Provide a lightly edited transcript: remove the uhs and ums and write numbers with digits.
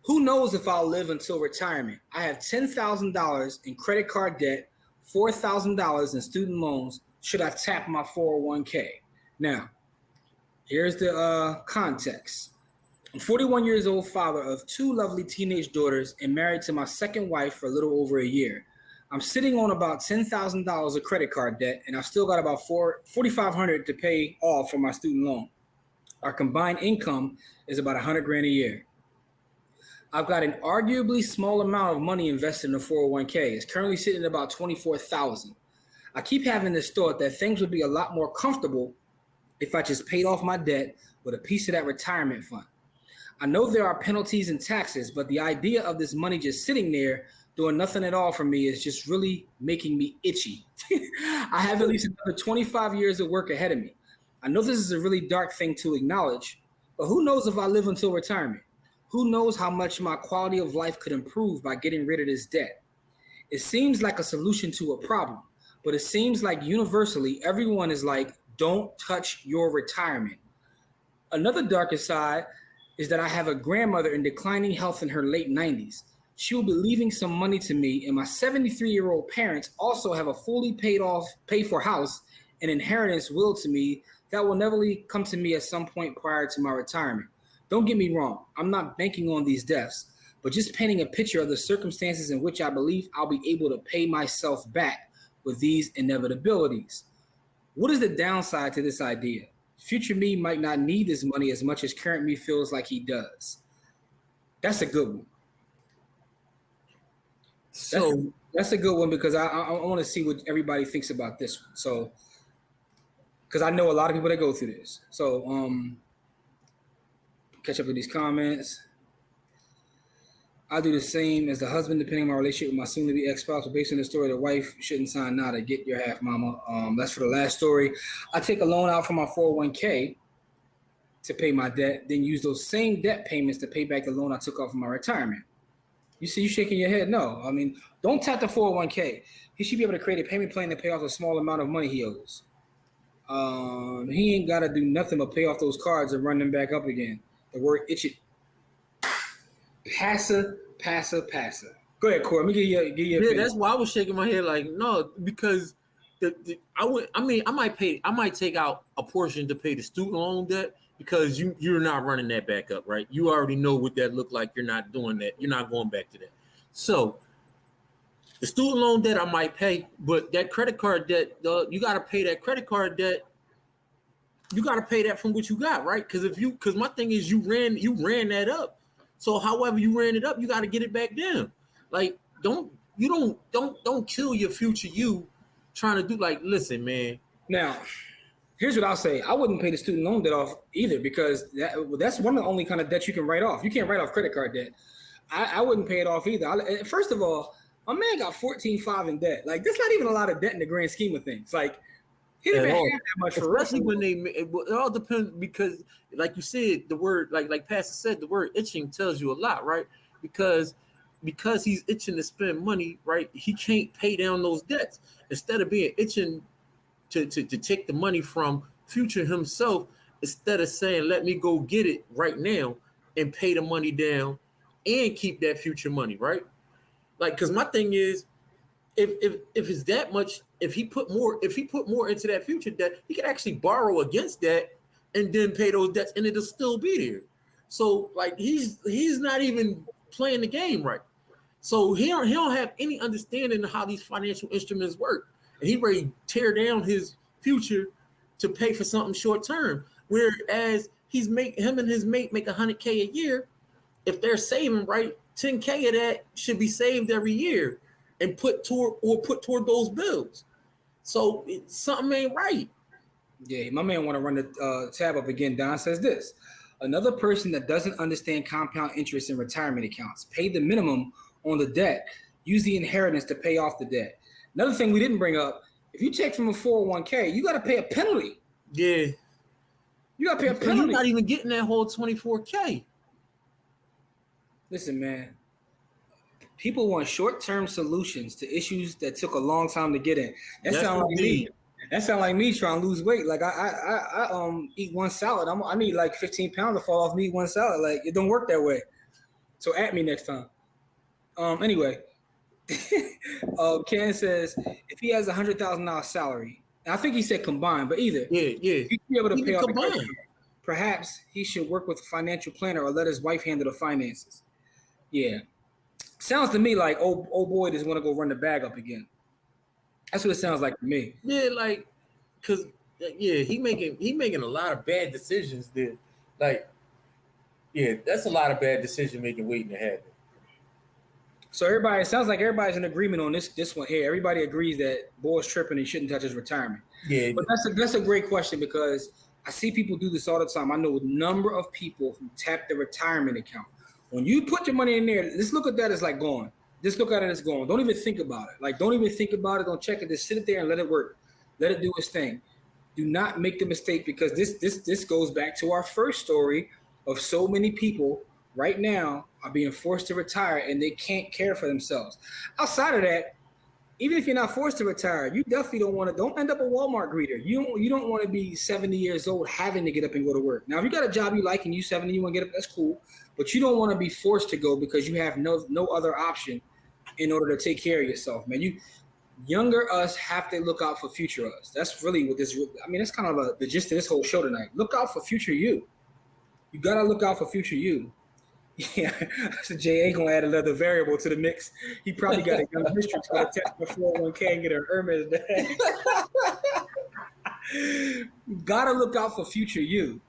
Who knows if I'll live until retirement? I have $10,000 in credit card debt, $4,000 in student loans. Should I tap my 401k? Now, here's the context. I'm 41 years old, father of two lovely teenage daughters, and married to my second wife for a little over a year. I'm sitting on about $10,000 of credit card debt, and I've still got about $4,500 to pay off for my student loan. Our combined income is about $100,000 a year. I've got an arguably small amount of money invested in a 401k. It's currently sitting at about $24,000. I keep having this thought that things would be a lot more comfortable if I just paid off my debt with a piece of that retirement fund. I know there are penalties and taxes, but the idea of this money just sitting there doing nothing at all for me is just really making me itchy. I have at least another 25 years of work ahead of me. I know this is a really dark thing to acknowledge, but who knows if I live until retirement? Who knows how much my quality of life could improve by getting rid of this debt? It seems like a solution to a problem, but it seems like universally everyone is like, don't touch your retirement. Another darker side is that I have a grandmother in declining health in her late 90s. She will be leaving some money to me, and my 73-year-old parents also have a fully paid for house and inheritance will to me that will never come to me at some point prior to my retirement. Don't get me wrong, I'm not banking on these deaths, but just painting a picture of the circumstances in which I believe I'll be able to pay myself back with these inevitabilities. What is the downside to this idea? Future me might not need this money as much as current me feels like he does. That's a good one. So that's a good one because I want to see what everybody thinks about this one. So, because I know a lot of people that go through this. So, catch up with these comments. I do the same as the husband, depending on my relationship with my soon-to-be ex-spouse. But based on the story, the wife shouldn't sign nada. Get your half, mama. That's for the last story. I take a loan out from my 401k to pay my debt, then use those same debt payments to pay back the loan I took off of my retirement. You see you shaking your head? No. I mean, don't tap the 401k. He should be able to create a payment plan to pay off a small amount of money he owes. He ain't got to do nothing but pay off those cards and run them back up again. The word itch it. Passer. Go ahead, Corey. Let me give you yeah, opinion. That's why I was shaking my head like, no, because I might take out a portion to pay the student loan debt because you're not running that back up, right? You already know what that looked like. You're not doing that. You're not going back to that. So the student loan debt I might pay, but that credit card debt, you got to pay that credit card debt. You got to pay that from what you got, right? Because my thing is you ran that up. So however you ran it up, you got to get it back down. Like don't kill your future you trying to do like, listen, man. Now, here's what I'll say. I wouldn't pay the student loan debt off either because that's one of the only kind of debt you can write off. You can't write off credit card debt. I wouldn't pay it off either. First of all, my man got $14,500 in debt. Like, that's not even a lot of debt in the grand scheme of things. Like, he didn't have that much for us. Especially when it all depends because, like you said, the word, like Pastor said, the word itching tells you a lot, right? Because he's itching to spend money, right? He can't pay down those debts. Instead of being itching to take the money from future himself, instead of saying, let me go get it right now and pay the money down and keep that future money, right? Like, because my thing is, if it's that much, if he put more into that future debt, he could actually borrow against that and then pay those debts, and it'll still be there. So, like, he's not even playing the game right. So he don't have any understanding of how these financial instruments work, and he ready to tear down his future to pay for something short term. Whereas him and his mate make $100K a year. If they're saving right, $10K of that should be saved every year and put toward those bills. So something ain't right. Yeah, my man want to run the tab up again. Don says this. Another person that doesn't understand compound interest in retirement accounts. Pay the minimum on the debt. Use the inheritance to pay off the debt. Another thing we didn't bring up, if you take from a 401k, you got to pay a penalty. Yeah. You got to pay a penalty. You're not even getting that whole $24K. Listen, man. People want short-term solutions to issues that took a long time to get in. That sounds like me. That sounds like me trying to lose weight. Like I eat one salad. I need like 15 pounds to fall off me, eat one salad. Like, it don't work that way. So at me next time. Anyway, Ken says if he has $100,000 salary, and I think he said combined, but either Yeah, yeah. he'd be able to pay Even off the credit combined. card. Perhaps he should work with a financial planner or let his wife handle the finances. Yeah, sounds to me like old boy just want to go run the bag up again. That's what it sounds like to me. Yeah, like, cause yeah, he making a lot of bad decisions there. Like, yeah, that's a lot of bad decision making waiting to happen. So everybody, it sounds like everybody's in agreement on this one here. Everybody agrees that boy's tripping and he shouldn't touch his retirement. Yeah, But that's a great question because I see people do this all the time. I know a number of people who tap the retirement account. When you put your money in there, let's look at that as like gone. Just look at it as gone. Don't even think about it. Like, don't even think about it. Don't check it. Just sit it there and let it work. Let it do its thing. Do not make the mistake because this goes back to our first story of so many people right now are being forced to retire and they can't care for themselves. Outside of that, even if you're not forced to retire, you definitely don't end up a Walmart greeter. You don't want to be 70 years old having to get up and go to work. Now, if you got a job you like and you 70, you want to get up, that's cool. But you don't want to be forced to go because you have no other option in order to take care of yourself, man. Younger us have to look out for future us. That's really what this. I mean, that's kind of the gist of this whole show tonight. Look out for future you. You gotta look out for future you. Yeah, so Jay ain't gonna add another variable to the mix. He probably got a young mistress gonna test my 401k and get her Hermes bag. Gotta look out for future you.